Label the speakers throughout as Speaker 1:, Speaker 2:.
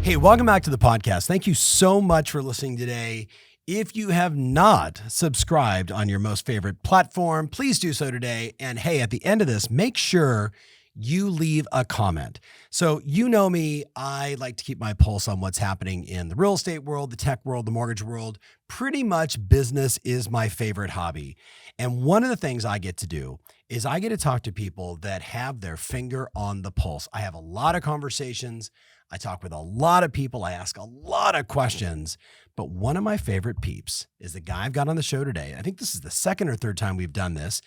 Speaker 1: Hey, welcome back to the podcast. Thank you so much for listening today. If you have not subscribed on your most favorite platform, please do so today. And hey, at the end of this, make sure you leave a comment. So you know me, I like to keep my pulse on what's happening in the real estate world, the tech world, the mortgage world. Pretty much business is my favorite hobby. And one of the things I get to do is I get to talk to people that have their finger on the pulse. I have a lot of conversations. I talk with a lot of people. I ask a lot of questions. But one of my favorite peeps is the guy I've got on the show today. I think this is the second or third time we've done this.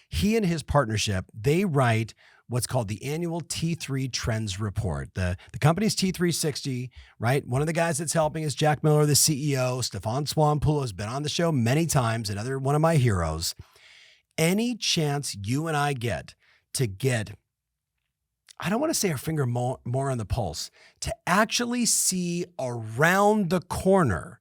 Speaker 1: He and his partnership, they write what's called the annual T3 Trends Report. The company's T360, right? One of the guys that's helping is Jack Miller, the CEO. Stefan Swampoulos has been on the show many times, another one of my heroes. Any chance you and I get to get, I don't want to say our finger more on the pulse, to actually see around the corner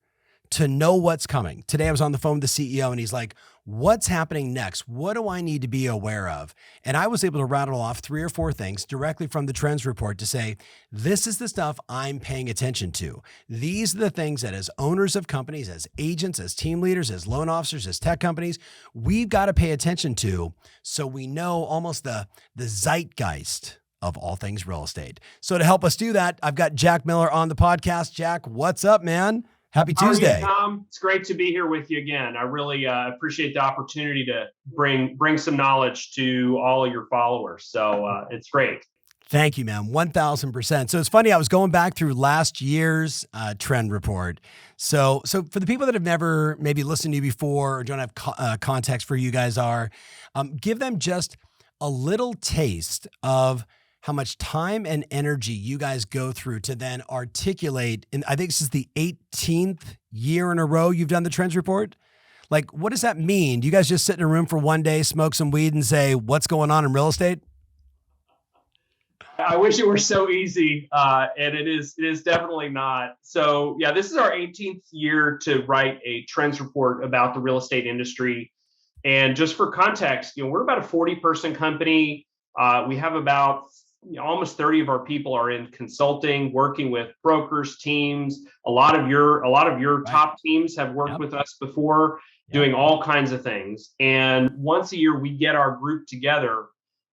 Speaker 1: to know what's coming. Today I was on the phone with the CEO and he's like, what's happening next? What do I need to be aware of? And I was able to rattle off 3 or 4 things directly from the trends report to say, this is the stuff I'm paying attention to. These are the things that as owners of companies, as agents, as team leaders, as loan officers, as tech companies, we've got to pay attention to so we know almost the zeitgeist of all things real estate. So to help us do that, I've got Jack Miller on the podcast. Jack, what's up, man? Happy Tuesday.
Speaker 2: How are you, Tom? It's great to be here with you again. I really appreciate the opportunity to bring some knowledge to all of your followers. So it's great.
Speaker 1: Thank you, man. 1,000%. So it's funny. I was going back through last year's trend report. So for the people that have never maybe listened to you before or don't have context for who you guys are, give them just a little taste of how much time and energy you guys go through to then articulate. And I think this is the 18th year in a row you've done the trends report. Like, what does that mean? Do you guys just sit in a room for one day, smoke some weed and say, what's going on in real estate?
Speaker 2: I wish it were so easy. And it is definitely not. So yeah, this is our 18th year to write a trends report about the real estate industry. And just for context, we're about a 40-person company. We have about almost 30 of our people are in consulting, working with brokers, teams. A lot of your right. Top teams have worked with us before, doing all kinds of things. And once a year, we get our group together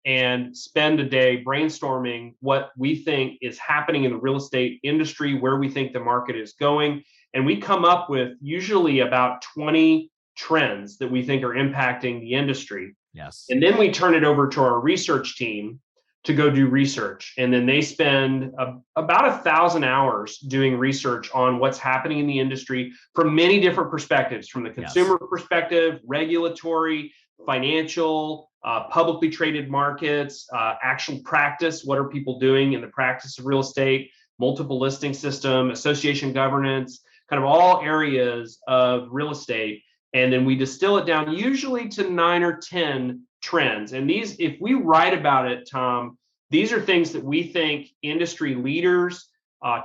Speaker 2: and spend a day brainstorming what we think is happening in the real estate industry, where we think the market is going. And we come up with usually about 20 trends that we think are impacting the industry.
Speaker 1: Yes.
Speaker 2: And then we turn it over to our research team to go do research. And then they spend about 1,000 hours doing research on what's happening in the industry from many different perspectives, from the consumer perspective, regulatory, financial, publicly traded markets, actual practice. What are people doing in the practice of real estate, multiple listing system, association governance, kind of all areas of real estate. And then we distill it down usually to 9 or 10 trends. And these, if we write about it, Tom, these are things that we think industry leaders,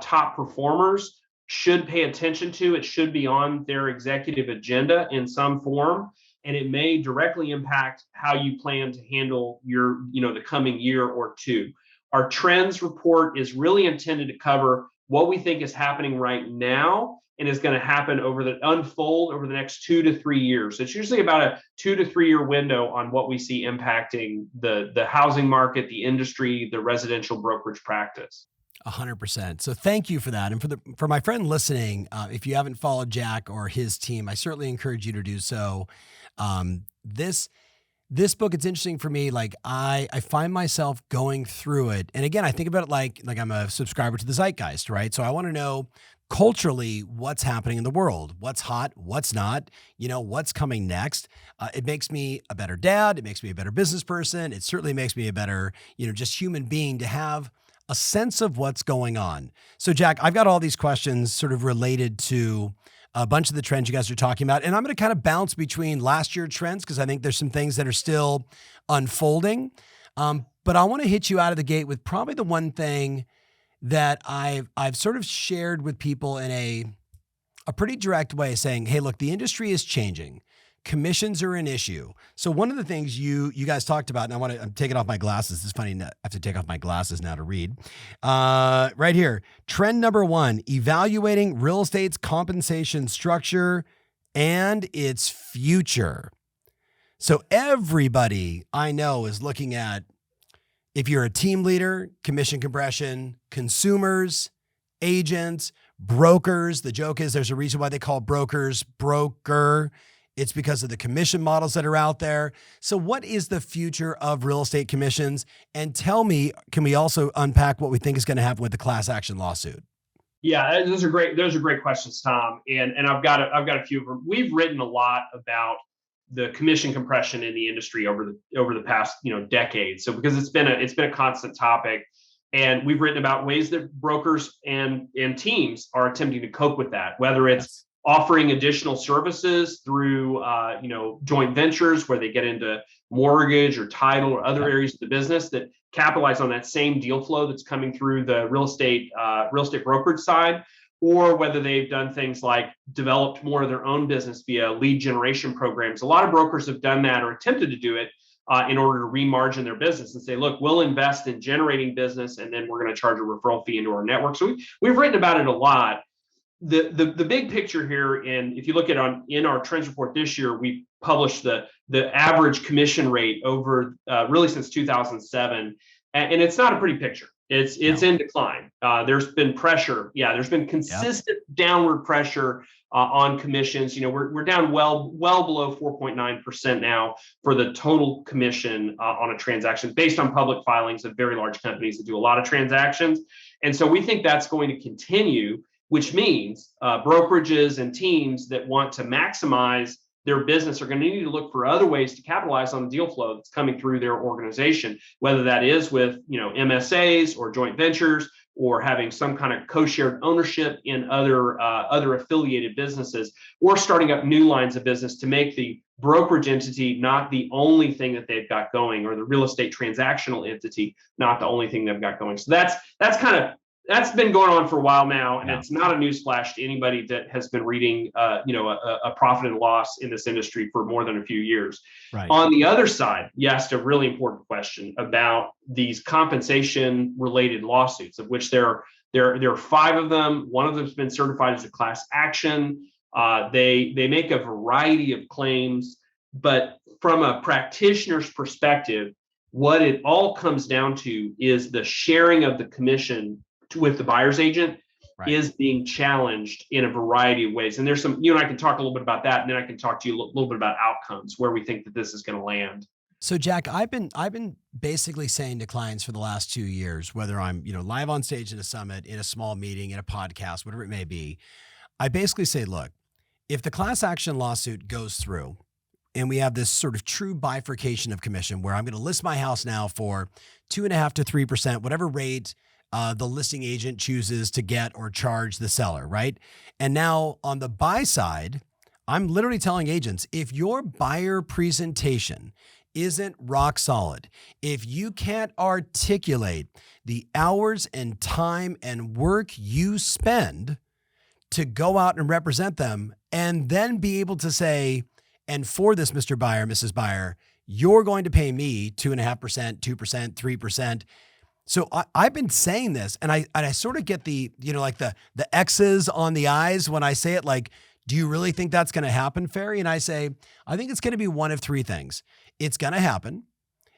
Speaker 2: top performers should pay attention to. It should be on their executive agenda in some form. And it may directly impact how you plan to handle your, the coming year or two. Our trends report is really intended to cover what we think is happening right now and is going to unfold over the next 2 to 3 years. It's usually about a 2 to 3 year window on what we see impacting the housing market, the industry, the residential brokerage practice.
Speaker 1: 100%. So thank you for that. And for my friend listening, if you haven't followed Jack or his team, I certainly encourage you to do so. This book, it's interesting for me. Like I find myself going through it. And again, I think about it like I'm a subscriber to the zeitgeist, right? So I want to know culturally what's happening in the world, what's hot, what's not, what's coming next. It makes me a better dad. It makes me a better business person. It certainly makes me a better, just human being to have a sense of what's going on. So Jack, I've got all these questions sort of related to a bunch of the trends you guys are talking about. And I'm going to kind of bounce between last year's trends because I think there's some things that are still unfolding. But I want to hit you out of the gate with probably the one thing that I've sort of shared with people in a pretty direct way, saying, hey, look, the industry is changing. commissions are an issue. So one of the things you guys talked about, and I'm taking off my glasses. It's funny, I have to take off my glasses now to read. Right here, trend number 1, evaluating real estate's compensation structure and its future. So everybody I know is looking at, if you're a team leader, commission compression, consumers, agents, brokers. The joke is there's a reason why they call brokers broker. It's because of the commission models that are out there. So what is the future of real estate commissions? And tell me, can we also unpack what we think is going to happen with the class action lawsuit?
Speaker 2: Yeah, those are great questions, Tom. And I've got a few of them. We've written a lot about the commission compression in the industry over the past decade. So because it's been a constant topic, and we've written about ways that brokers and teams are attempting to cope with that, whether it's offering additional services through joint ventures where they get into mortgage or title or other areas of the business that capitalize on that same deal flow that's coming through the real estate brokerage side, or whether they've done things like developed more of their own business via lead generation programs. A lot of brokers have done that or attempted to do it in order to remargin their business and say, look, we'll invest in generating business and then we're going to charge a referral fee into our network. So we've written about it a lot. The big picture here, and if you look at in our trends report this year, we published the average commission rate over really since 2007, and it's not a pretty picture. It's in decline. There's been pressure. Yeah, there's been consistent downward pressure on commissions. We're down well below 4.9% now for the total commission on a transaction based on public filings of very large companies that do a lot of transactions. And so we think that's going to continue, which means brokerages and teams that want to maximize their business are going to need to look for other ways to capitalize on the deal flow that's coming through their organization, whether that is with MSAs or joint ventures, or having some kind of co-shared ownership in other affiliated businesses, or starting up new lines of business to make the brokerage entity not the only thing that they've got going, or the real estate transactional entity not the only thing they've got going. So that's been going on for a while now, and it's not a newsflash to anybody that has been reading, a profit and loss in this industry for more than a few years. Right. On the other side, you asked a really important question about these compensation-related lawsuits, of which there are 5 of them. One of them has been certified as a class action. They make a variety of claims, but from a practitioner's perspective, what it all comes down to is the sharing of the commission with the buyer's agent is being challenged in a variety of ways. And there's you and I can talk a little bit about that, and then I can talk to you a little bit about outcomes, where we think that this is going to land.
Speaker 1: So Jack, I've been basically saying to clients for the last 2 years, whether I'm, live on stage at a summit, in a small meeting, in a podcast, whatever it may be, I basically say, look, if the class action lawsuit goes through and we have this sort of true bifurcation of commission where I'm going to list my house now for 2.5% to 3%, whatever rate the listing agent chooses to get or charge the seller, right? And now on the buy side, I'm literally telling agents, if your buyer presentation isn't rock solid, if you can't articulate the hours and time and work you spend to go out and represent them, and then be able to say, and for this, Mr. Buyer, Mrs. Buyer, you're going to pay me 2.5%, 2%, 3%. So I've been saying this, and I sort of get the, like the X's on the eyes when I say it, like, do you really think that's going to happen, Ferry? And I say, I think it's going to be one of 3 things. It's going to happen.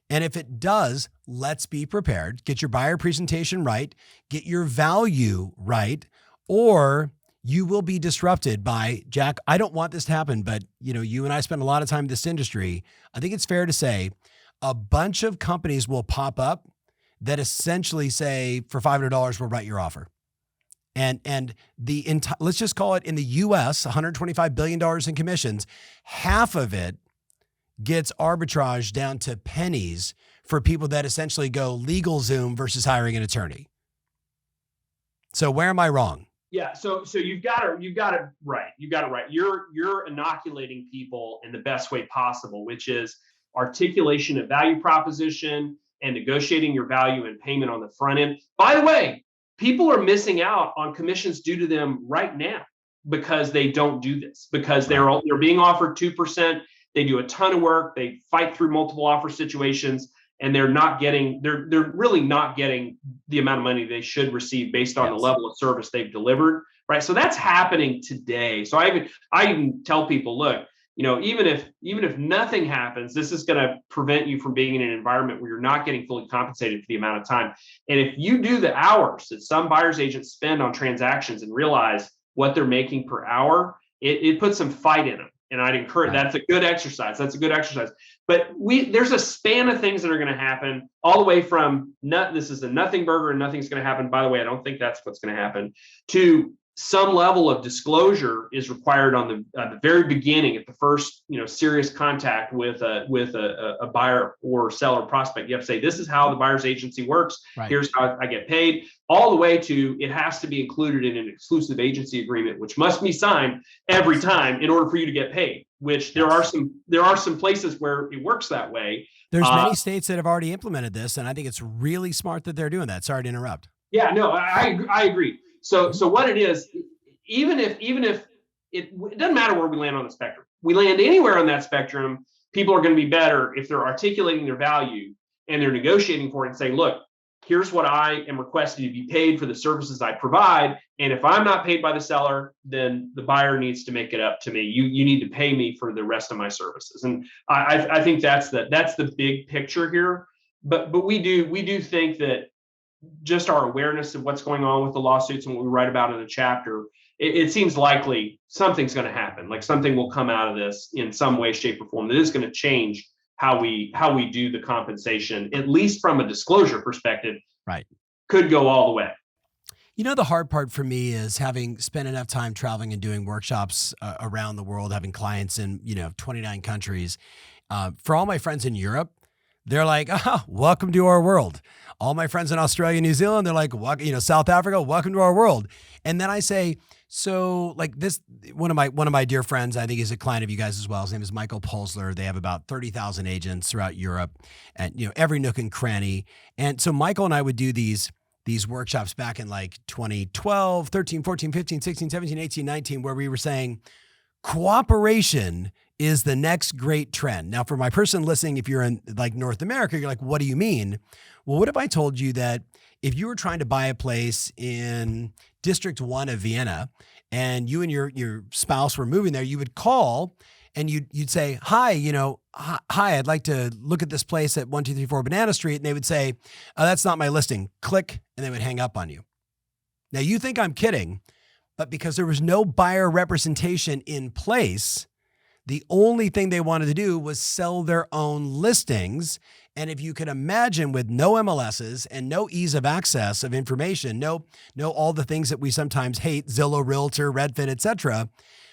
Speaker 1: And if it does, let's be prepared. Get your buyer presentation right, get your value right, or you will be disrupted by, Jack, I don't want this to happen, but you and I spend a lot of time in this industry. I think it's fair to say a bunch of companies will pop up that essentially say, for $500, we'll write your offer. And let's just call it, in the US, $125 billion in commissions, half of it gets arbitraged down to pennies for people that essentially go legal Zoom versus hiring an attorney. So where am I wrong?
Speaker 2: Yeah, so you've got it right. You got it right. You're inoculating people in the best way possible, which is articulation of value proposition and negotiating your value and payment on the front end. By the way, people are missing out on commissions due to them right now because they don't do this, because they're being offered 2% They do a ton of work. They fight through multiple offer situations, and they're really not getting the amount of money they should receive based on the level of service they've delivered. Right. So that's happening today. So I even tell people, look, even if nothing happens, this is going to prevent you from being in an environment where you're not getting fully compensated for the amount of time. And if you do the hours that some buyer's agents spend on transactions and realize what they're making per hour, it puts some fight in them. And I'd encourage, that's a good exercise. But there's a span of things that are going to happen, all the way from this is a nothing burger and nothing's going to happen. By the way, I don't think that's what's going to happen, to some level of disclosure is required on the very beginning, at the first serious contact with a buyer or seller prospect. You have to say, this is how the buyer's agency works. Right. Here's how I get paid. All the way to, it has to be included in an exclusive agency agreement, which must be signed every time in order for you to get paid. Which there are some places where it works that way.
Speaker 1: There's many states that have already implemented this, and I think it's really smart that they're doing that. Sorry to interrupt.
Speaker 2: Yeah, no, I agree. So what it is, even if it doesn't matter where we land on the spectrum, we land anywhere on that spectrum, people are going to be better if they're articulating their value and they're negotiating for it and saying, look, here's what I am requesting to be paid for the services I provide. And if I'm not paid by the seller, then the buyer needs to make it up to me. You need to pay me for the rest of my services. And I think that's the big picture here. But we do think that just our awareness of what's going on with the lawsuits and what we write about in the chapter, it seems likely something's going to happen. Like something will come out of this in some way, shape, or form that is going to change how we do the compensation, at least from a disclosure perspective.
Speaker 1: Right.
Speaker 2: Could go all the way.
Speaker 1: The hard part for me is having spent enough time traveling and doing workshops around the world, having clients in 29 countries. For all my friends in Europe, they're like, welcome to our world. All my friends in Australia, New Zealand, they're like, South Africa, welcome to our world. And then I say, so like this, one of my dear friends, I think he's a client of you guys as well. His name is Michael Polsler. They have about 30,000 agents throughout Europe and, every nook and cranny. And so Michael and I would do these workshops back in like 2012, 13, 14, 15, 16, 17, 18, 19, where we were saying cooperation is the next great trend. Now, for my person listening, if you're in like North America, you're like, what do you mean? Well, what if I told you that if you were trying to buy a place in District 1 of Vienna and you and your spouse were moving there, you would call and you'd say, hi, I'd like to look at this place at 1234 Banana Street. And they would say, oh, that's not my listing. Click, and they would hang up on you. Now, you think I'm kidding, but because there was no buyer representation in place, the only thing they wanted to do was sell their own listings. And if you can imagine, with no MLSs and no ease of access of information, no all the things that we sometimes hate, Zillow, Realtor, Redfin, etc.,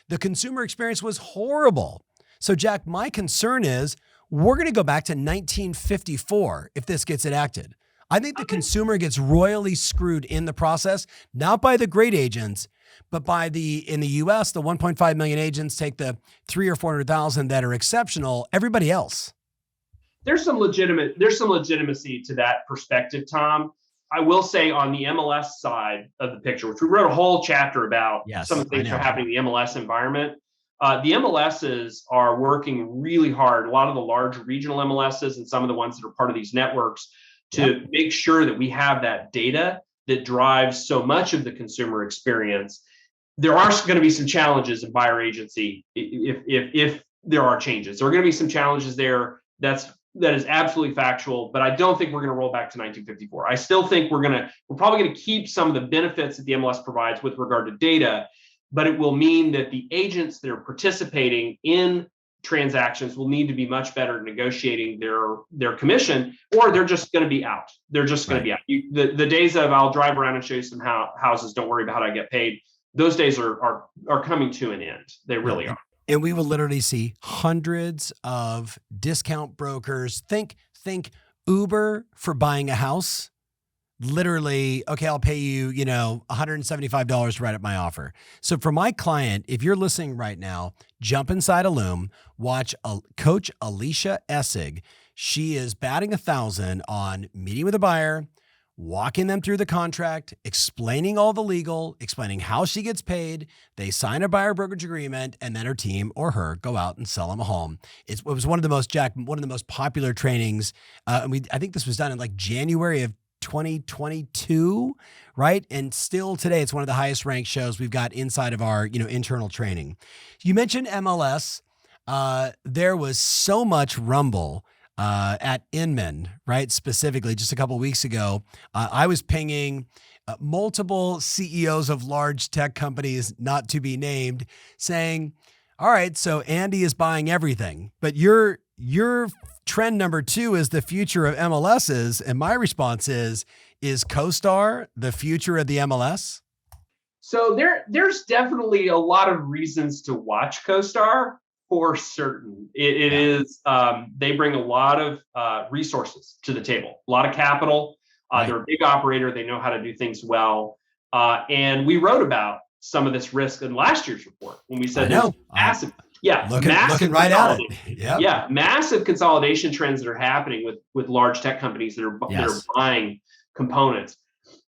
Speaker 1: the consumer experience was horrible. So Jack, my concern is we're going to go back to 1954 if this gets enacted. I think the consumer gets royally screwed in the process, not by the great agents, but in the US, the 1.5 million agents take the 300,000 or 400,000 that are exceptional, everybody else.
Speaker 2: There's some legitimacy to that perspective, Tom. I will say on the MLS side of the picture, which we wrote a whole chapter about, some of the things that are happening in the MLS environment. The MLSs are working really hard. A lot of the large regional MLSs and some of the ones that are part of these networks to make sure that we have that data that drives so much of the consumer experience. There are going to be some challenges in buyer agency if there are changes. There are going to be some challenges there. That is absolutely factual, but I don't think we're going to roll back to 1954. I still think we're probably going to keep some of the benefits that the MLS provides with regard to data, but it will mean that the agents that are participating in transactions will need to be much better at negotiating their commission, or they're just going to be out. They're just going to be out. The days of I'll drive around and show you some houses, don't worry about how I get paid, those days are coming to an end. They really are.
Speaker 1: And we will literally see hundreds of discount brokers. Think Uber for buying a house. Literally, okay, I'll pay you, $175 to write up my offer. So for my client, if you're listening right now, jump inside a Loom, watch Coach Alicia Essig. She is batting 1,000 on meeting with a buyer, walking them through the contract, explaining all the legal, explaining how she gets paid. They sign a buyer brokerage agreement, and then her team or her go out and sell them a home. It was one of the most, Jack, one of the most popular trainings. And I think this was done in like January of 2022, right? And still today, it's one of the highest ranked shows we've got inside of our, internal training. You mentioned MLS. There was so much rumble at Inman, right? Specifically, just a couple of weeks ago, I was pinging multiple CEOs of large tech companies, not to be named, saying, all right, so Andy is buying everything, but your trend number 2 is the future of MLSs. And my response is CoStar the future of the MLS?
Speaker 2: So there's definitely a lot of reasons to watch CoStar. For certain, it is. They bring a lot of resources to the table, a lot of capital.
Speaker 1: Right.
Speaker 2: They're a big operator. They know how to do things well. And we wrote about some of this risk in last year's report when we said there's massive,
Speaker 1: looking right at it.
Speaker 2: Yeah, massive consolidation trends that are happening with large tech companies that are buying components.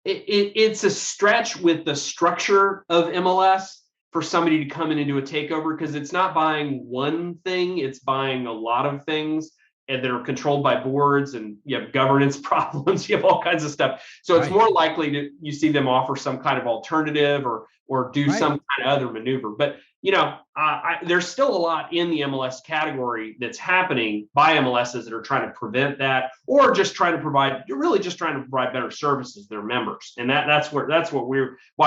Speaker 2: It's a stretch with the structure of MLS for somebody to come in and do a takeover, because it's not buying one thing, it's buying a lot of things, and that are controlled by boards, and you have governance problems, you have all kinds of stuff. So it's more likely you see them offer some kind of alternative or do some kind of other maneuver. But there's still a lot in the MLS category that's happening by MLSs that are trying to prevent that, or just trying to provide better services to their members. And that's why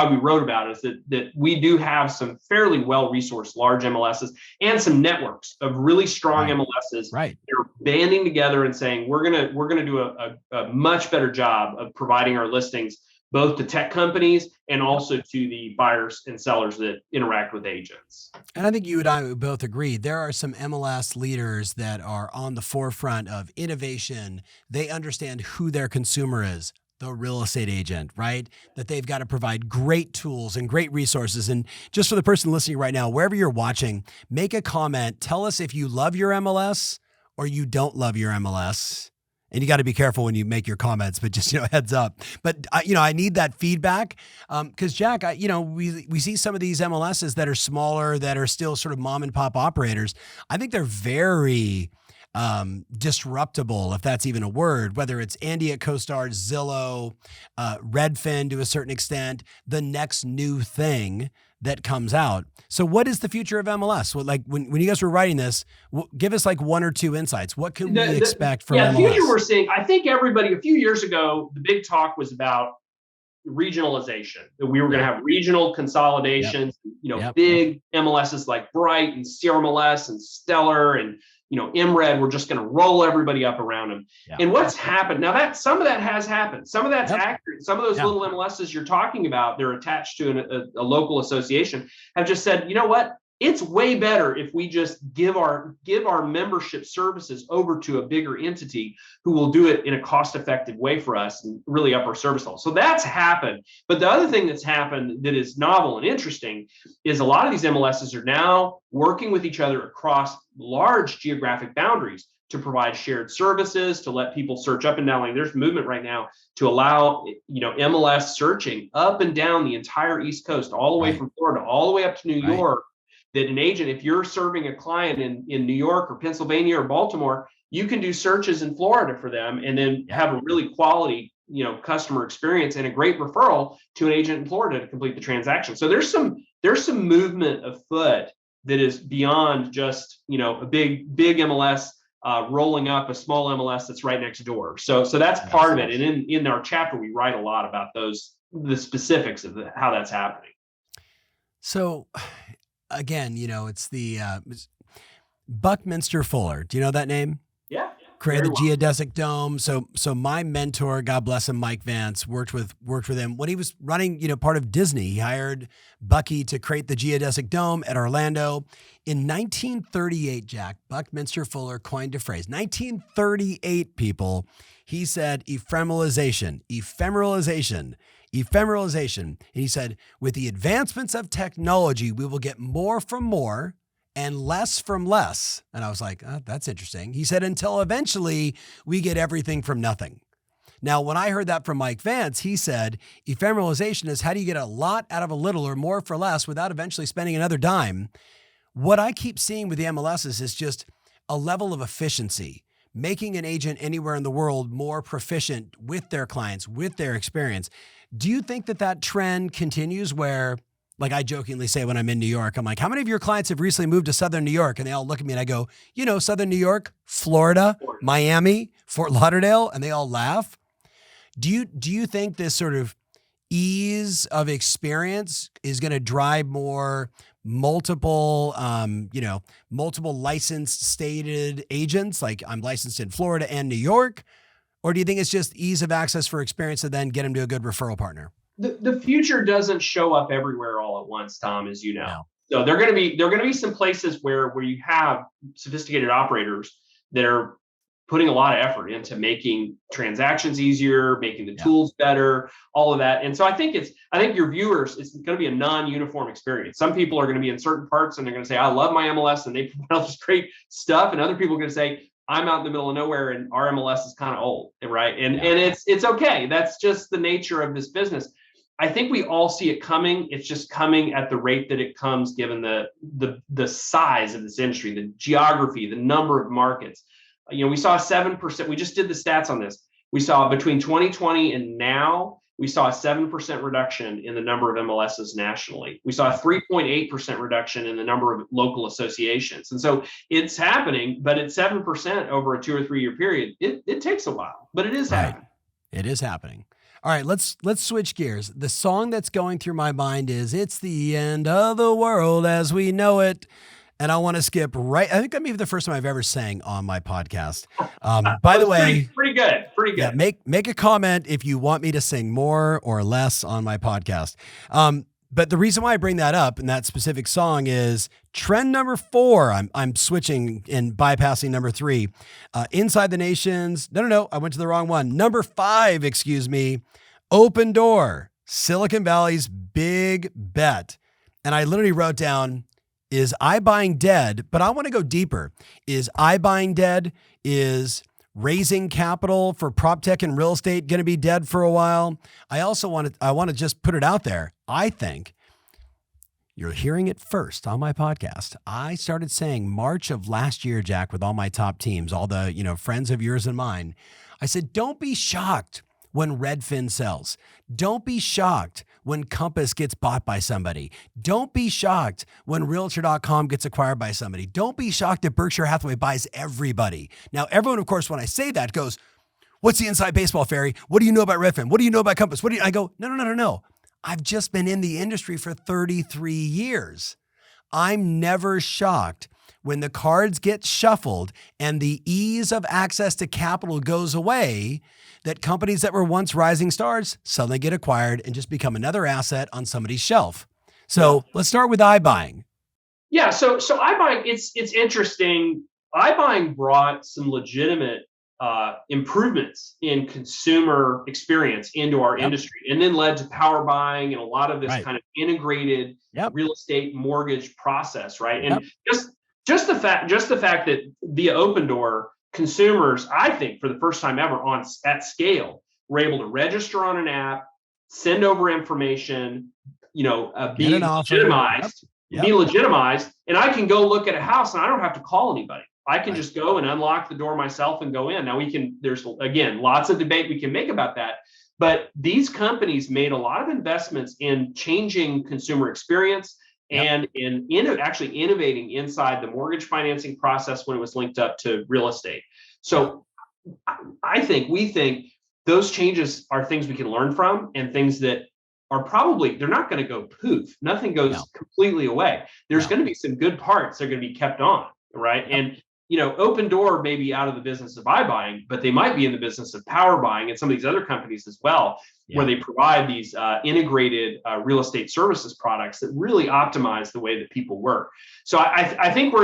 Speaker 2: we wrote about it, is that we do have some fairly well-resourced large MLSs and some networks of really strong MLSs.
Speaker 1: Right.
Speaker 2: They're banding together and saying, we're gonna do a much better job of providing our listings both to tech companies and also to the buyers and sellers that interact with agents.
Speaker 1: And I think you and I would both agree, there are some MLS leaders that are on the forefront of innovation. They understand who their consumer is, the real estate agent, right? That they've got to provide great tools and great resources. And just for the person listening right now, wherever you're watching, make a comment. Tell us if you love your MLS or you don't love your MLS. And you got to be careful when you make your comments, but just, heads up. But, I need that feedback because, Jack, we see some of these MLSs that are smaller, that are still sort of mom and pop operators. I think they're very disruptable, if that's even a word, whether it's Andy at CoStar, Zillow, Redfin to a certain extent, the next new thing that comes out. So what is the future of MLS? Well, like when you guys were writing this, give us like 1 or 2 insights. What can we expect from MLS?
Speaker 2: The future we're seeing, I think everybody, a few years ago, the big talk was about regionalization, that we were going to have regional consolidations, big MLSs like Bright and CRMLS and Stellar and MRED, we're just going to roll everybody up around them. Yeah. And what's happened now, that some of that has happened, some of that's accurate. Some of those little MLSs you're talking about, they're attached to a local association, have just said, you know what? It's way better if we just give our membership services over to a bigger entity who will do it in a cost-effective way for us and really up our service level. So that's happened. But the other thing that's happened that is novel and interesting is a lot of these MLSs are now working with each other across large geographic boundaries to provide shared services, to let people search up and down. Like there's movement right now to allow, MLS searching up and down the entire East Coast, all the way from Florida, all the way up to New York. That an agent, if you're serving a client in New York or Pennsylvania or Baltimore, you can do searches in Florida for them and then have a really quality, customer experience and a great referral to an agent in Florida to complete the transaction. So there's some movement afoot that is beyond just, a big MLS rolling up a small MLS that's right next door. So that's part of it. And in our chapter, we write a lot about the specifics of how that's happening.
Speaker 1: So again, it's the Buckminster Fuller. Do you know that name?
Speaker 2: Yeah.
Speaker 1: Created the geodesic dome. So my mentor, God bless him, Mike Vance, worked with him when he was running, part of Disney. He hired Bucky to create the geodesic dome at Orlando. In 1938, Jack, Buckminster Fuller coined a phrase. 1938, people. He said ephemeralization. And he said, with the advancements of technology, we will get more from more and less from less. And I was like, oh, that's interesting. He said, until eventually we get everything from nothing. Now, when I heard that from Mike Vance, he said ephemeralization is how do you get a lot out of a little or more for less without eventually spending another dime. What I keep seeing with the MLSs is just a level of efficiency, making an agent anywhere in the world more proficient with their clients, with their experience. Do you think that that trend continues where, like I jokingly say when I'm in New York, I'm like, how many of your clients have recently moved to Southern New York? And they all look at me and I go, Southern New York, Florida, Miami, Fort Lauderdale, and they all laugh. Do you think this sort of ease of experience is going to drive more multiple licensed stated agents? Like I'm licensed in Florida and New York. Or do you think it's just ease of access for experience and then get them to a good referral partner?
Speaker 2: The future doesn't show up everywhere all at once, Tom, as you know.
Speaker 1: No.
Speaker 2: So there are going to be some places where you have sophisticated operators that are putting a lot of effort into making transactions easier, making the tools better, all of that. And so I think your viewers, it's going to be a non-uniform experience. Some people are going to be in certain parts and they're going to say, I love my MLS and they put out this great stuff. And other people are going to say, I'm out in the middle of nowhere and our MLS is kind of old, right? And it's okay. That's just the nature of this business. I think we all see it coming. It's just coming at the rate that it comes, given the size of this industry, the geography, the number of markets. We saw 7%. We just did the stats on this. We saw between 2020 and now, we saw a 7% reduction in the number of MLSs nationally. We saw a 3.8% reduction in the number of local associations. And so it's happening, but at 7% over a 2 or 3 year period, it takes a while, but it is happening.
Speaker 1: It is happening. All right, let's switch gears. The song that's going through my mind is "It's the End of the World as We Know It." And I want to skip right. I think that may be the first time I've ever sang on my podcast. By the way,
Speaker 2: pretty good.
Speaker 1: Yeah, make a comment if you want me to sing more or less on my podcast. But the reason why I bring that up and that specific song is trend number 4. I'm switching and bypassing number 3. Inside the Nations. No. I went to the wrong one. Number 5, excuse me. Open Door. Silicon Valley's big bet. And I literally wrote down, is iBuying dead? But I want to go deeper. Is iBuying dead? Is raising capital for prop tech and real estate going to be dead for a while? I want to just put it out there. I think you're hearing it first on my podcast. I started saying March of last year, Jack, with all my top teams, all the, friends of yours and mine. I said, don't be shocked when Redfin sells. Don't be shocked when Compass gets bought by somebody. Don't be shocked when Realtor.com gets acquired by somebody. Don't be shocked if Berkshire Hathaway buys everybody. Now, everyone, of course, when I say that goes, what's the inside baseball, Ferry? What do you know about Redfin? What do you know about Compass? I go, no. I've just been in the industry for 33 years. I'm never shocked when the cards get shuffled and the ease of access to capital goes away, that companies that were once rising stars suddenly get acquired and just become another asset on somebody's shelf. So let's start with iBuying.
Speaker 2: Yeah, so iBuying, it's interesting. iBuying brought some legitimate improvements in consumer experience into our industry, and then led to power buying and a lot of this kind of integrated real estate mortgage process, right? And just the fact that via Open Door, consumers, I think, for the first time ever at scale, were able to register on an app, send over information, be legitimized, and I can go look at a house and I don't have to call anybody. I can just go and unlock the door myself and go in. Now there's again, lots of debate we can make about that, but these companies made a lot of investments in changing consumer experience and in actually innovating inside the mortgage financing process when it was linked up to real estate. So we think those changes are things we can learn from, and things that are they're not going to go poof. Nothing goes completely away. There's going to be some good parts that are going to be kept on, right? And Open Door may be out of the business of iBuying, but they might be in the business of power buying and some of these other companies as well, where they provide these integrated real estate services products that really optimize the way that people work. So I think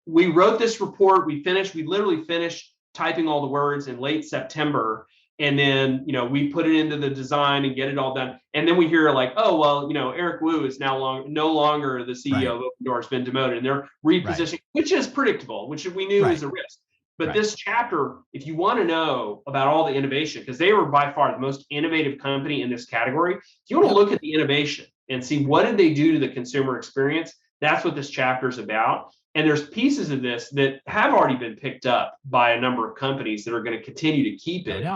Speaker 2: we wrote this report, we literally finished typing all the words in late September. And then, we put it into the design and get it all done. And then we hear like, oh, well, Eric Wu is no longer the CEO of Open Door, has been demoted, and they're repositioning, which is predictable, which we knew is a risk. But this chapter, if you want to know about all the innovation, because they were by far the most innovative company in this category, if you want to look at the innovation and see what did they do to the consumer experience, that's what this chapter is about. And there's pieces of this that have already been picked up by a number of companies that are going to continue to keep it.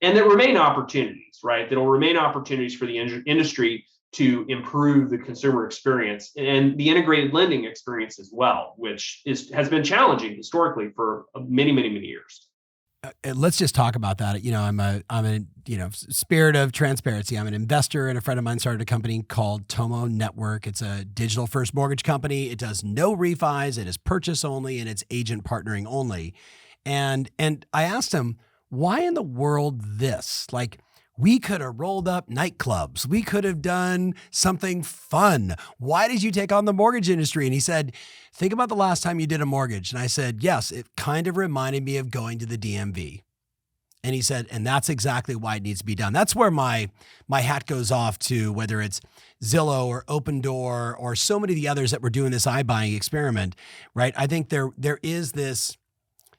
Speaker 2: And that remain opportunities, right? That'll remain opportunities for the industry to improve the consumer experience and the integrated lending experience as well, which has been challenging historically for many, many, many years.
Speaker 1: Let's just talk about that. I'm a spirit of transparency. I'm an investor, and a friend of mine started a company called Tomo Network. It's a digital first mortgage company. It does no refis. It is purchase only, and it's agent partnering only. And I asked him, why in the world this? Like, we could have rolled up nightclubs. We could have done something fun. Why did you take on the mortgage industry? And he said, think about the last time you did a mortgage. And I said, yes, it kind of reminded me of going to the DMV. And he said, and that's exactly why it needs to be done. That's where my hat goes off to, whether it's Zillow or Open Door or so many of the others that were doing this iBuying experiment, right? I think there is this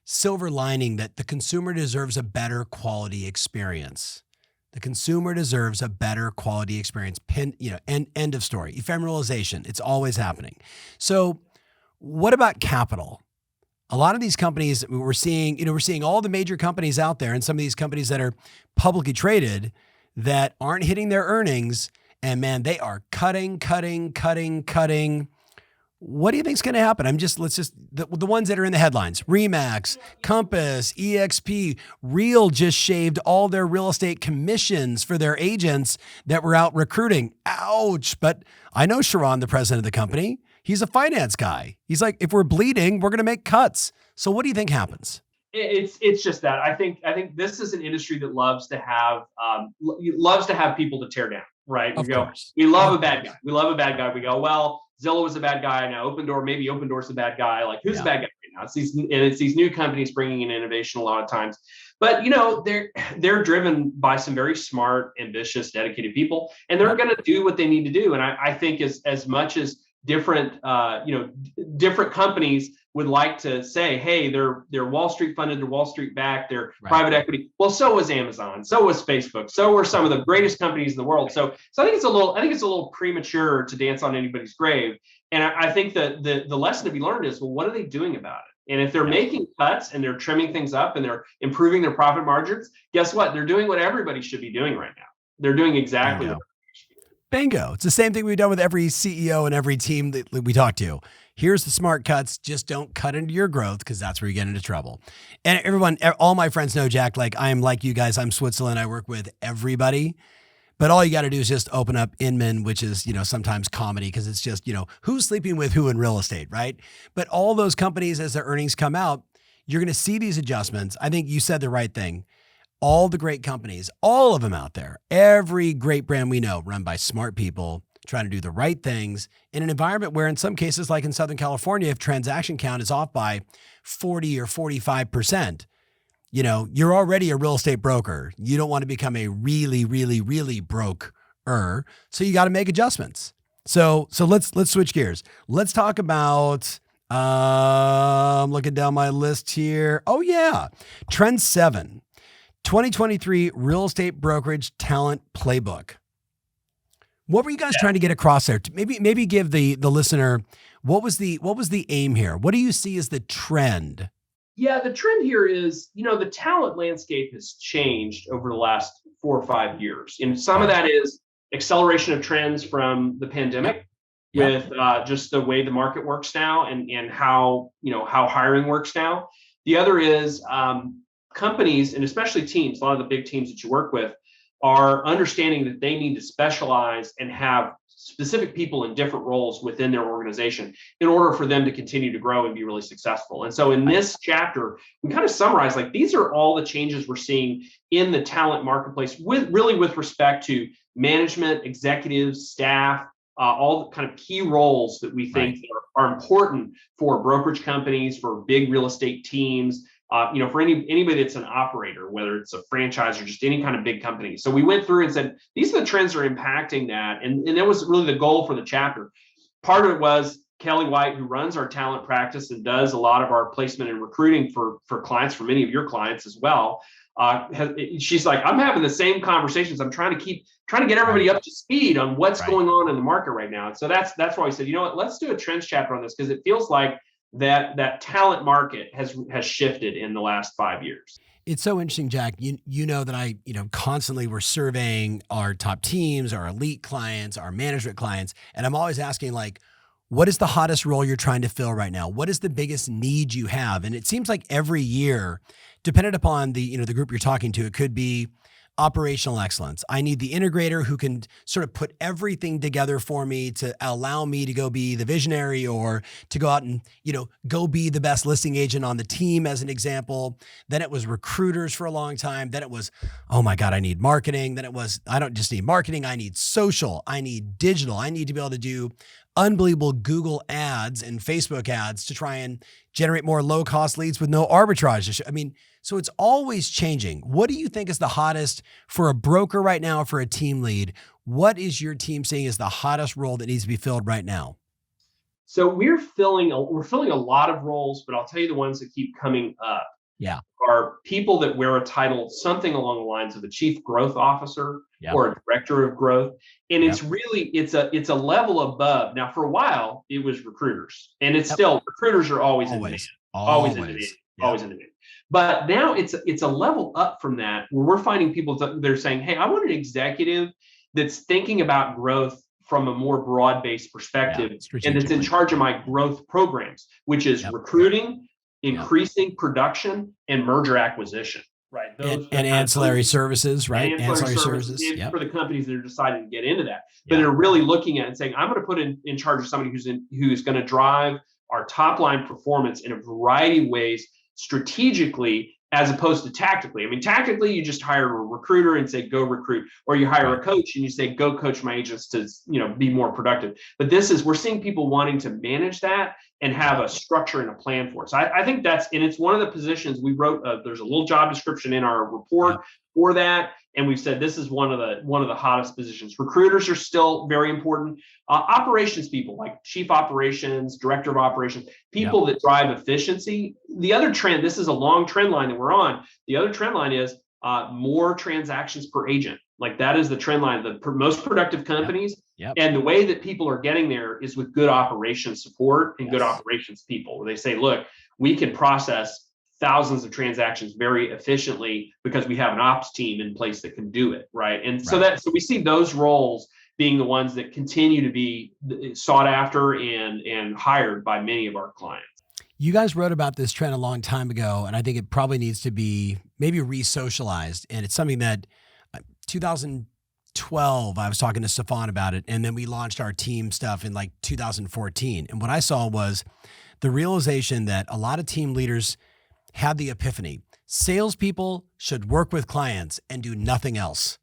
Speaker 1: silver lining that the consumer deserves a better quality experience. The consumer deserves a better quality experience. End of story. Ephemeralization. It's always happening. So what about capital? A lot of these companies we're seeing all the major companies out there, and some of these companies that are publicly traded that aren't hitting their earnings, and man, they are cutting. What do you think is going to happen? The ones that are in the headlines: Remax, Compass, EXP, Real just shaved all their real estate commissions for their agents that were out recruiting. Ouch. But I know Sharon, the president of the company, he's a finance guy. He's like, if we're bleeding, we're going to make cuts. So what do you think happens?
Speaker 2: It's just that I think this is an industry that loves to have people to tear down, right? We love a bad guy. We love a bad guy. We go, well, Zillow was a bad guy. Now maybe Open Door's a bad guy. Like, who's the bad guy right now? It's these new companies bringing in innovation a lot of times. But they're driven by some very smart, ambitious, dedicated people, and they're going to do what they need to do. And I think as much as different companies would like to say, hey, they're Wall Street funded, they're Wall Street backed, they're private equity. Well, so was Amazon, so was Facebook, so were some of the greatest companies in the world. So I think it's a little premature to dance on anybody's grave. And I think that the lesson to be learned is, well, what are they doing about it? And if they're making cuts and they're trimming things up and they're improving their profit margins, guess what? They're doing what everybody should be doing right now. They're doing exactly what.
Speaker 1: Bingo. It's the same thing we've done with every CEO and every team that we talk to. Here's the smart cuts. Just don't cut into your growth, because that's where you get into trouble. And everyone, all my friends know, Jack, like I'm like you guys, I'm Switzerland. I work with everybody. But all you got to do is just open up Inman, which is, sometimes comedy, because it's just, who's sleeping with who in real estate, right? But all those companies, as their earnings come out, you're going to see these adjustments. I think you said the right thing. All the great companies, all of them out there, every great brand we know, run by smart people trying to do the right things in an environment where, in some cases, like in Southern California, if transaction count is off by 40 or 45%, you're already a real estate broker. You don't want to become a really, really, really broker. So you got to make adjustments. So let's switch gears. Let's talk about, I'm looking down my list here. Oh yeah. Trend 7. 2023 Real Estate Brokerage Talent Playbook. What were you guys trying to get across there? Maybe give the listener, what was the aim here? What do you see as the trend?
Speaker 2: Yeah, the trend here is, the talent landscape has changed over the last 4 or 5 years. And some of that is acceleration of trends from the pandemic with just the way the market works now and how hiring works now. The other is companies, and especially teams, a lot of the big teams that you work with, are understanding that they need to specialize and have specific people in different roles within their organization in order for them to continue to grow and be really successful. And so in this chapter, we kind of summarize, like, these are all the changes we're seeing in the talent marketplace with respect to management, executives, staff, all the kind of key roles that we think are important for brokerage companies, for big real estate teams, for anybody that's an operator, whether it's a franchise or just any kind of big company. So we went through and said, these are the trends that are impacting that. And that was really the goal for the chapter. Part of it was, Kelly White, who runs our talent practice and does a lot of our placement and recruiting for clients, for many of your clients as well. She's like, I'm having the same conversations. I'm trying to get everybody up to speed on what's going on in the market right now. And so that's why we said, you know what, let's do a trends chapter on this, because it feels like that talent market has shifted in the last 5 years.
Speaker 1: It's so interesting, Jack. You know that I constantly we're surveying our top teams, our elite clients, our management clients, and I'm always asking, like, what is the hottest role you're trying to fill right now? What is the biggest need you have? And it seems like every year, dependent upon the group you're talking to, it could be operational excellence. I need the integrator who can sort of put everything together for me to allow me to go be the visionary, or to go out and, go be the best listing agent on the team, as an example. Then it was recruiters for a long time. Then it was, oh my God, I need marketing. Then it was, I don't just need marketing. I need social. I need digital. I need to be able to do unbelievable Google ads and Facebook ads to try and generate more low-cost leads with no arbitrage. I mean, so it's always changing. What do you think is the hottest for a broker right now, for a team lead? What is your team seeing as the hottest role that needs to be filled right now?
Speaker 2: So we're filling a lot of roles, but I'll tell you the ones that keep coming up.
Speaker 1: Yeah.
Speaker 2: Are people that wear a title, something along the lines of a chief growth officer or a director of growth. And it's really, it's a level above. Now, for a while, it was recruiters, and it's still, recruiters are always in demand. Always in demand. But now it's a level up from that, where we're finding people that they're saying, hey, I want an executive that's thinking about growth from a more broad-based perspective, and that's in charge of my growth programs, which is recruiting, increasing production, and merger acquisition. Right.
Speaker 1: And ancillary services, right?
Speaker 2: Ancillary services for the companies that are deciding to get into that. But they're really looking at it and saying, I'm going to put in charge of somebody who's going to drive our top line performance in a variety of ways, strategically, as opposed to tactically. I mean, tactically, you just hire a recruiter and say, go recruit, or you hire a coach and you say, go coach my agents to, be more productive. But we're seeing people wanting to manage that and have a structure and a plan for it. So I think it's one of the positions we wrote. There's a little job description in our report for that. And we've said this is one of the hottest positions. Recruiters are still very important. Operations people, like chief operations, director of operations, people that drive efficiency. The other trend, this is a long trend line that we're on. The other trend line is more transactions per agent. Like, that is the trend line. The most productive companies, and the way that people are getting there is with good operations support and good operations people, where they say, look, we can process thousands of transactions very efficiently because we have an ops team in place that can do it, right? And so we see those roles being the ones that continue to be sought after and hired by many of our clients.
Speaker 1: You guys wrote about this trend a long time ago, and I think it probably needs to be maybe re-socialized. And it's something that 2012, I was talking to Stefan about it, and then we launched our team stuff in like 2014. And what I saw was the realization that a lot of team leaders had the epiphany. Salespeople should work with clients and do nothing else.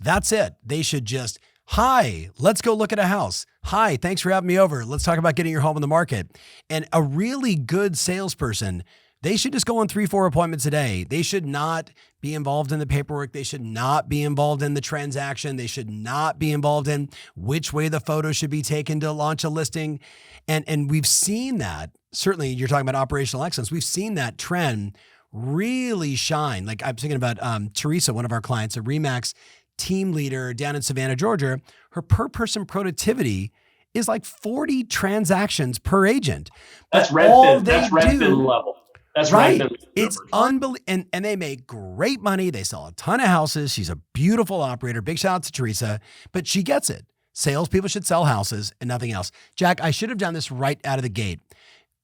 Speaker 1: That's it. They should just, hi, let's go look at a house. Hi, thanks for having me over. Let's talk about getting your home on the market. And a really good salesperson, they should just go on 3-4 appointments a day. They should not be involved in the paperwork. They should not be involved in the transaction. They should not be involved in which way the photo should be taken to launch a listing. And we've seen that. Certainly, you're talking about operational excellence. We've seen that trend really shine. Like, I'm thinking about Teresa, one of our clients, a RE/MAX team leader down in Savannah, Georgia. Her per person productivity is like 40 transactions per agent.
Speaker 2: That's Redfin level. That's
Speaker 1: right. It's unbelievable. And they make great money. They sell a ton of houses. She's a beautiful operator. Big shout out to Teresa, but she gets it. Salespeople should sell houses and nothing else. Jack, I should have done this right out of the gate.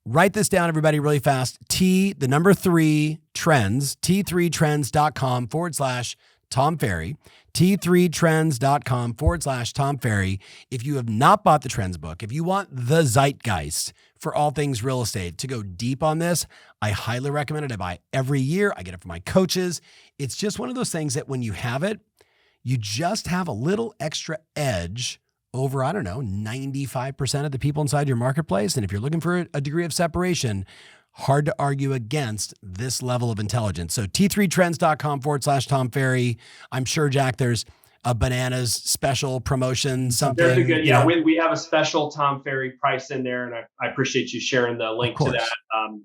Speaker 1: Write this down, everybody, really fast. T3 trends, t3trends.com/Tom Ferry, t3trends.com/Tom Ferry. If you have not bought the trends book, if you want the zeitgeist for all things real estate to go deep on this, I highly recommend it. I buy it every year. I get it from my coaches. It's just one of those things that when you have it, you just have a little extra edge over, 95% of the people inside your marketplace. And if you're looking for a degree of separation, hard to argue against this level of intelligence. So t3trends.com/Tom Ferry. I'm sure, Jack, there's a bananas special promotion, something.
Speaker 2: There's a good, yeah. We have a special Tom Ferry price in there, and I appreciate you sharing the link to that.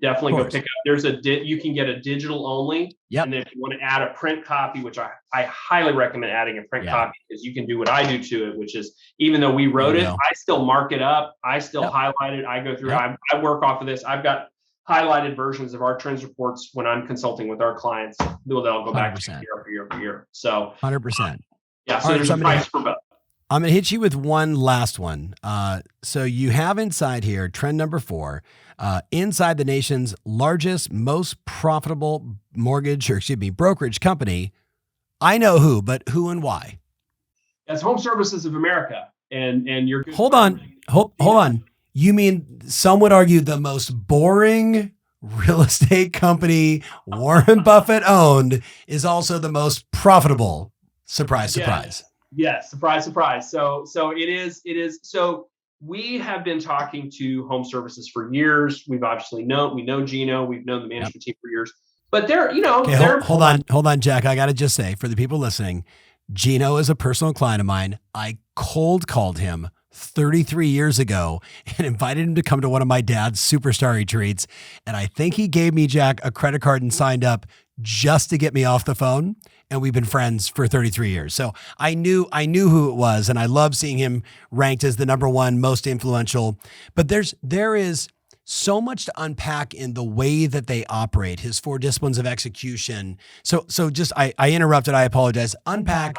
Speaker 2: Definitely go pick up. There's you can get a digital only, and then if you want to add a print copy, which I highly recommend adding a print copy, because you can do what I do to it, which is, even though we wrote it, I still mark it up, I still highlight it, I go through, I work off of this. I've got highlighted versions of our trends reports when I'm consulting with our clients. They'll go back to year after year after year. So
Speaker 1: 100%.
Speaker 2: Yeah, so there's a price for both.
Speaker 1: I'm going to hit you with one last one. So you have inside here, trend number 4, inside the nation's largest, most profitable brokerage company. I know who, but who and why?
Speaker 2: That's Home Services of America. And you're good.
Speaker 1: Hold on. You mean, some would argue, the most boring real estate company Warren Buffett owned is also the most profitable. Surprise, surprise.
Speaker 2: Yes, surprise, surprise. So it is. So we have been talking to Home Services for years. We know Gino. We've known the management team for years. But they're. Hold
Speaker 1: on, Jack. I got to just say, for the people listening, Gino is a personal client of mine. I cold called him 33 years ago and invited him to come to one of my dad's superstar retreats. And I think he gave me, Jack, a credit card and signed up just to get me off the phone. And we've been friends for 33 years. So I knew who it was. And I love seeing him ranked as the number 1 most influential. But there is so much to unpack in the way that they operate, his 4 disciplines of execution. So just, I interrupted. I apologize. Unpack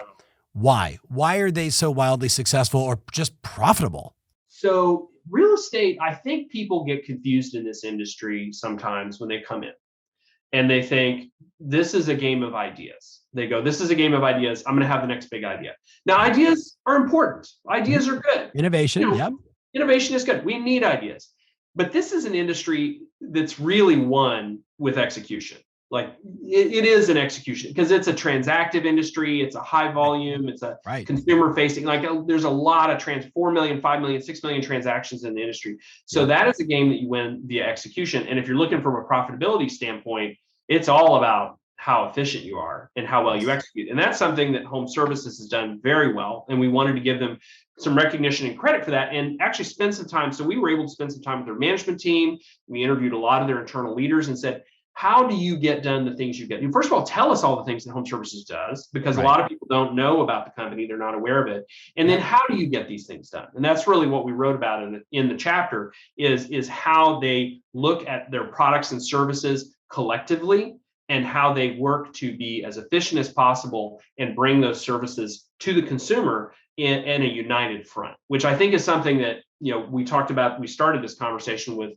Speaker 1: why. Why are they so wildly successful or just profitable?
Speaker 2: So real estate, I think people get confused in this industry sometimes when they come in. And they think, this is a game of ideas. They go, this is a game of ideas. I'm going to have the next big idea. Now, ideas are important. Ideas are good.
Speaker 1: Innovation,
Speaker 2: Innovation is good. We need ideas. But this is an industry that's really won with execution. Like, it is an execution, because it's a transactive industry. It's a high volume. It's a consumer facing, there's a lot of 4 million, 5 million, 6 million transactions in the industry. So that is a game that you win via execution. And if you're looking from a profitability standpoint, it's all about how efficient you are and how well you execute. And that's something that Home Services has done very well. And we wanted to give them some recognition and credit for that, and actually spend some time. So we were able to spend some time with their management team. We interviewed a lot of their internal leaders and said, how do you get done the things you get? First of all, tell us all the things that Home Services does, because a lot of people don't know about the company. They're not aware of it. And then how do you get these things done? And that's really what we wrote about in the chapter is how they look at their products and services collectively, and how they work to be as efficient as possible and bring those services to the consumer in a united front, which I think is something that, we talked about. We started this conversation with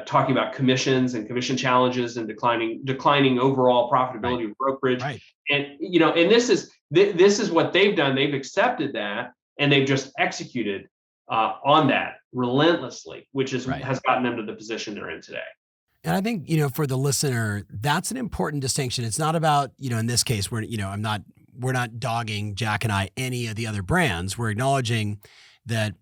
Speaker 2: talking about commissions and commission challenges and declining overall profitability of brokerage. And, and this is what they've done. They've accepted that, and they've just executed on that relentlessly, which has gotten them to the position they're in today.
Speaker 1: And I think, for the listener, that's an important distinction. It's not about, in this case, we're not dogging, Jack and I, any of the other brands. We're acknowledging that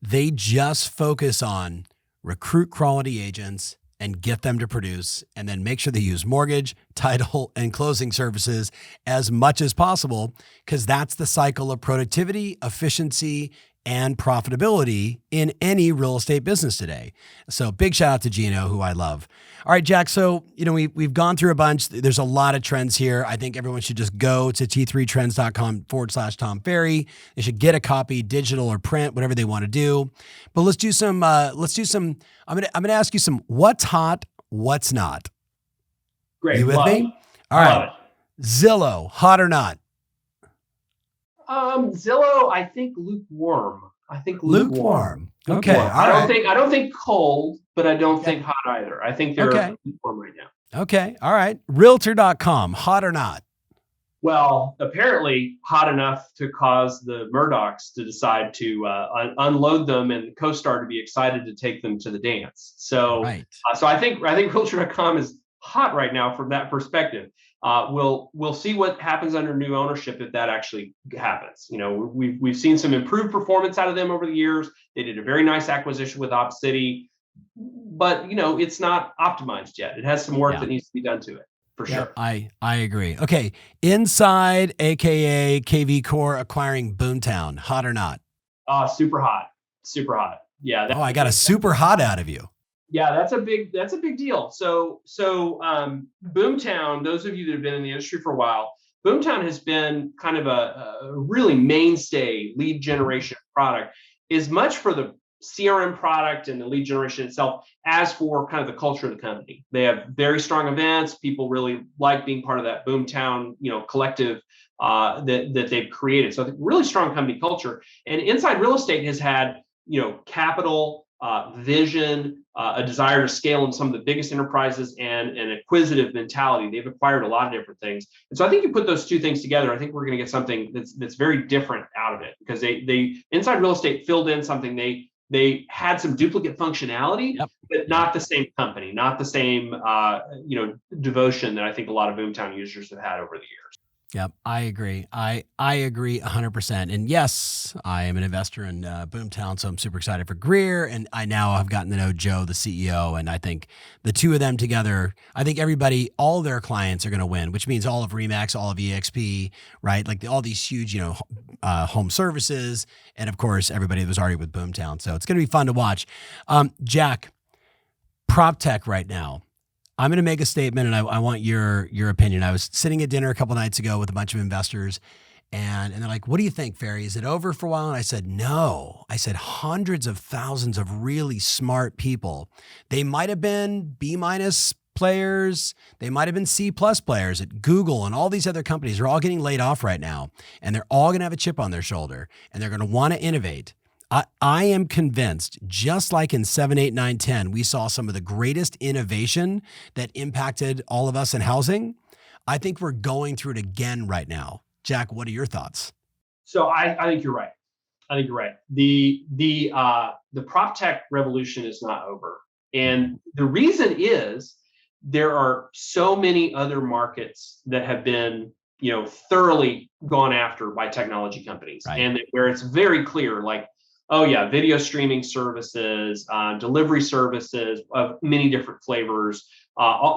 Speaker 1: they just focus on recruit quality agents and get them to produce, and then make sure they use mortgage, title, and closing services as much as possible, because that's the cycle of productivity, efficiency, and profitability in any real estate business today. So big shout out to Gino, who I love. All right, Jack. So, we've gone through a bunch. There's a lot of trends here. I think everyone should just go to t3trends.com/Tom Ferry. They should get a copy, digital or print, whatever they want to do. But let's do some, I'm going to ask you some, what's hot, what's not.
Speaker 2: Great.
Speaker 1: You with me? All right. Zillow, hot or not?
Speaker 2: Zillow, I think lukewarm.
Speaker 1: Lukewarm. Okay.
Speaker 2: Lukewarm. I don't think cold, but I don't think hot either. I think they're lukewarm right now.
Speaker 1: Okay. All right. Realtor.com, hot or not?
Speaker 2: Well, apparently hot enough to cause the Murdochs to decide to unload them, and CoStar to be excited to take them to the dance. So, so I think Realtor.com is hot right now from that perspective. We'll see what happens under new ownership if that actually happens. We've seen some improved performance out of them over the years. They did a very nice acquisition with OpCity, but it's not optimized yet. It has some work that needs to be done to it. for
Speaker 1: Yeah,
Speaker 2: sure.
Speaker 1: I agree. Okay, Inside, aka KV Core, acquiring Boomtown. Hot or not?
Speaker 2: Super hot, super hot. Yeah,
Speaker 1: Oh, I got a super hot out of you.
Speaker 2: yeah, that's a big deal. Boomtown, those of you that have been in the industry for a while, Boomtown has been kind of a really mainstay lead generation product, as much for the CRM product and the lead generation itself as for kind of the culture of the company. They have very strong events. People really like being part of that Boomtown, collective that they've created. So I think really strong company culture. And Inside Real Estate has had, capital, vision, a desire to scale in some of the biggest enterprises, and an acquisitive mentality. They've acquired a lot of different things. And so I think you put those two things together, I think we're going to get something that's very different out of it, because they Inside Real Estate filled in something. They had some duplicate functionality,
Speaker 1: Yep.
Speaker 2: but not the same company, not the same devotion that I think a lot of Boomtown users have had over the years.
Speaker 1: Yep, I agree. I agree 100%. And yes, I am an investor in Boomtown, so I'm super excited for Greer. And I now have gotten to know Joe, the CEO, and I think the two of them together, I think everybody, all their clients are going to win, which means all of Remax, all of EXP, right? Like all these huge, home services, and of course, everybody that was already with Boomtown. So it's going to be fun to watch. Jack, prop tech right now. I'm going to make a statement, and I want your opinion. I was sitting at dinner a couple nights ago with a bunch of investors, and they're like, "What do you think, Ferry? Is it over for a while?" And I said, "No." I said, hundreds of thousands of really smart people. They might have been B- players. They might have been C+ players at Google and all these other companies. They're all getting laid off right now, and they're all going to have a chip on their shoulder, and they're going to want to innovate. I am convinced, just like in 7, 8, 9, 10, we saw some of the greatest innovation that impacted all of us in housing. I think we're going through it again right now. Jack, what are your thoughts?
Speaker 2: So I think you're right. I think you're right. The prop tech revolution is not over. And the reason is there are so many other markets that have been, thoroughly gone after by technology companies,
Speaker 1: Right.
Speaker 2: And where it's very clear, like, oh yeah, video streaming services, delivery services of many different flavors.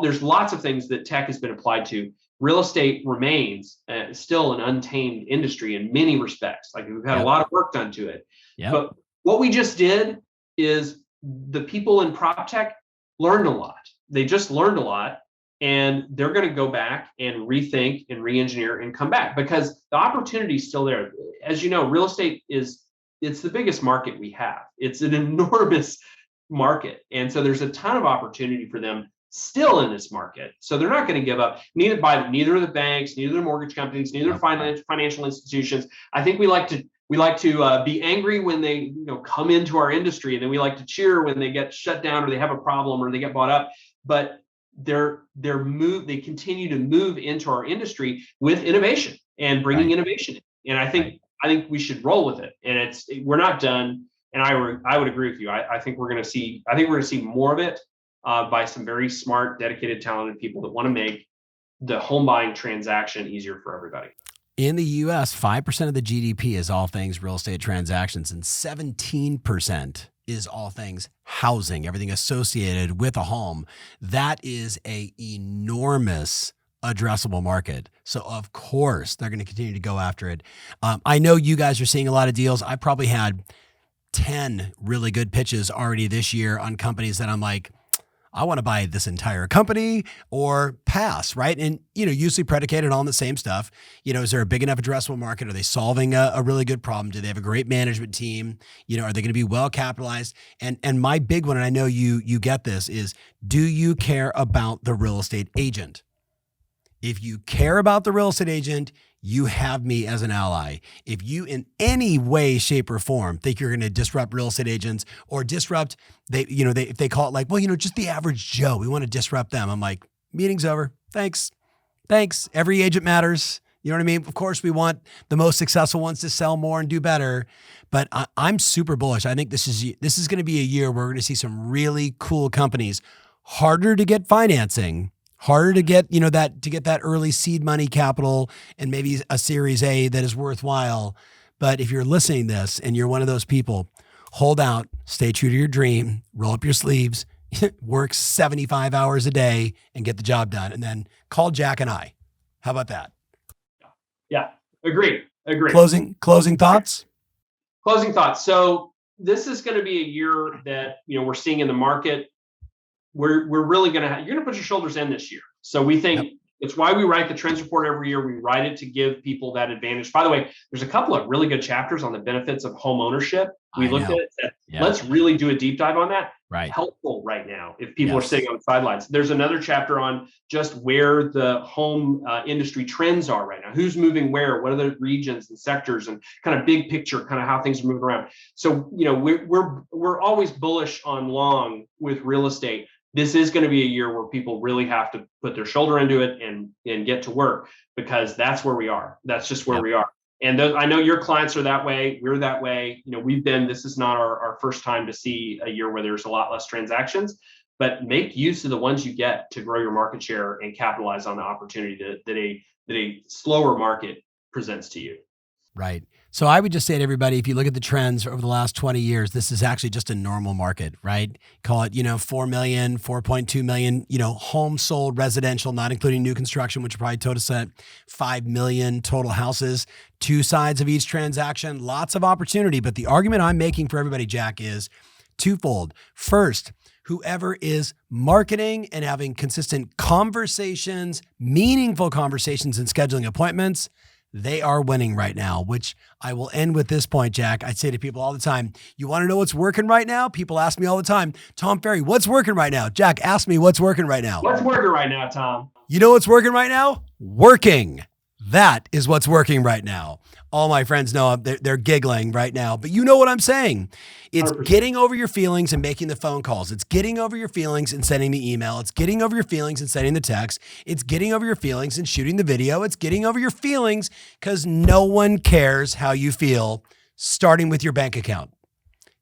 Speaker 2: There's lots of things that tech has been applied to. Real estate remains still an untamed industry in many respects. Like we've had a lot of work done to it.
Speaker 1: Yep.
Speaker 2: But what we just did is the people in prop tech learned a lot. They just learned a lot, and they're going to go back and rethink and re-engineer and come back, because the opportunity is still there. As you know, real estate it's the biggest market we have. It's an enormous market. And so there's a ton of opportunity for them still in this market. So they're not going to give up. Neither of the banks, neither the mortgage companies, neither financial institutions. I think we like to be angry when they come into our industry, and then we like to cheer when they get shut down or they have a problem or they get bought up. But they continue to move into our industry with innovation and bringing innovation in. And I think we should roll with it. And we're not done. And I would agree with you. I think we're going to see more of it by some very smart, dedicated, talented people that want to make the home buying transaction easier for everybody.
Speaker 1: In the U.S., 5% of the GDP is all things real estate transactions, and 17% is all things housing, everything associated with a home. That is an enormous addressable market. So of course they're going to continue to go after it. I know you guys are seeing a lot of deals. I probably had 10 really good pitches already this year on companies that I'm like, I want to buy this entire company or pass, right? And, usually predicated on the same stuff. Is there a big enough addressable market? Are they solving a really good problem? Do they have a great management team? Are they going to be well capitalized? And my big one, and I know you get this, is do you care about the real estate agent? If you care about the real estate agent, you have me as an ally. If you in any way, shape, or form think you're going to disrupt real estate agents or disrupt, if they call it like, just the average Joe, we want to disrupt them. I'm like, meeting's over. Thanks. Every agent matters. You know what I mean? Of course, we want the most successful ones to sell more and do better. But I'm super bullish. I think this is going to be a year where we're going to see some really cool companies. Harder to get financing. Harder to get, that early seed money capital and maybe a Series A that is worthwhile. But if you're listening to this and you're one of those people, hold out, stay true to your dream, roll up your sleeves, work 75 hours a day and get the job done. And then call Jack and I. How about that?
Speaker 2: Yeah. Agree.
Speaker 1: Closing thoughts?
Speaker 2: Closing thoughts. So this is going to be a year that, we're seeing in the market. We're really going to you're going to put your shoulders in this year. So we think it's why we write the trends report every year. We write it to give people that advantage. By the way, there's a couple of really good chapters on the benefits of home ownership. We looked at it. Let's really do a deep dive on that.
Speaker 1: Right.
Speaker 2: Helpful right now if people are sitting on the sidelines. There's another chapter on just where the home industry trends are right now. Who's moving where? What are the regions and sectors, and kind of big picture, kind of how things are moving around. So we're always bullish on long with real estate. This is going to be a year where people really have to put their shoulder into it and get to work, because that's where we are. That's just where we are. And I know your clients are that way. We're that way. This is not our first time to see a year where there's a lot less transactions, but make use of the ones you get to grow your market share and capitalize on the opportunity that a slower market presents to you.
Speaker 1: Right. So I would just say to everybody, if you look at the trends over the last 20 years, this is actually just a normal market, right? Call it, 4 million, 4.2 million, homes sold residential, not including new construction, which probably total set 5 million total houses, two sides of each transaction, lots of opportunity. But the argument I'm making for everybody, Jack, is twofold. First, whoever is marketing and having consistent conversations, meaningful conversations, and scheduling appointments, they are winning right now, which I will end with this point, Jack. I say to people all the time, you want to know what's working right now? People ask me all the time, Tom Ferry, what's working right now? Jack, ask me what's working right now.
Speaker 2: What's working right now, Tom?
Speaker 1: You know what's working right now? Working. That is what's working right now. All my friends know they're giggling right now, but you know what I'm saying. It's 100%. Getting over your feelings and making the phone calls. It's getting over your feelings and sending the email. It's getting over your feelings and sending the text. It's getting over your feelings and shooting the video. It's getting over your feelings because no one cares how you feel, starting with your bank account.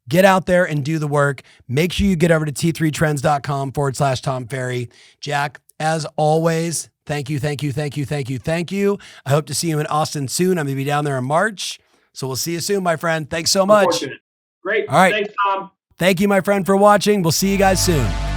Speaker 1: Get out there and do the work. Make sure you get over to t3trends.com/Tom Ferry. Jack, as always, thank you. I hope to see you in Austin soon. I'm going to be down there in March. So we'll see you soon, my friend. Thanks so much.
Speaker 2: Great.
Speaker 1: All right.
Speaker 2: Thanks, Tom.
Speaker 1: Thank you, my friend, for watching. We'll see you guys soon.